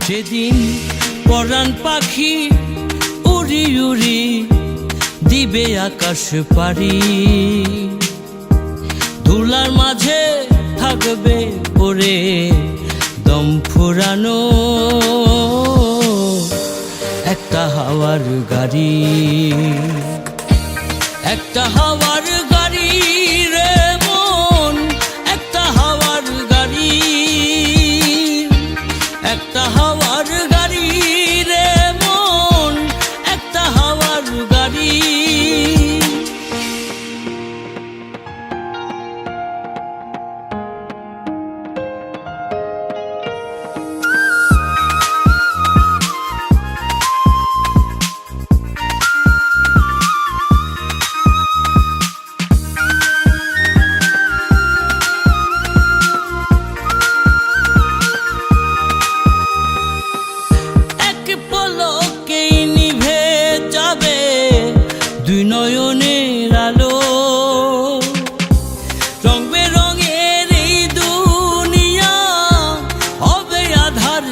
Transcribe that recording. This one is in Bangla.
যেদিন পরাণ পাখি উড়ি উড়ি দিবে আকাশ পারি, ধুলার মাঝে থাকবে পড়ে দম ফুরানো একটা হাওয়ার গাড়ি, একটা হাওয়ার গাড়ি রে মন, একটা হাওয়ার গাড়ি, একটা হাওয়ার গাড়ি রে মন, একটা হাওয়ার গাড়ি। দুই নয়নের আলো, রং বেরঙের এই দুনিয়া হবে আধার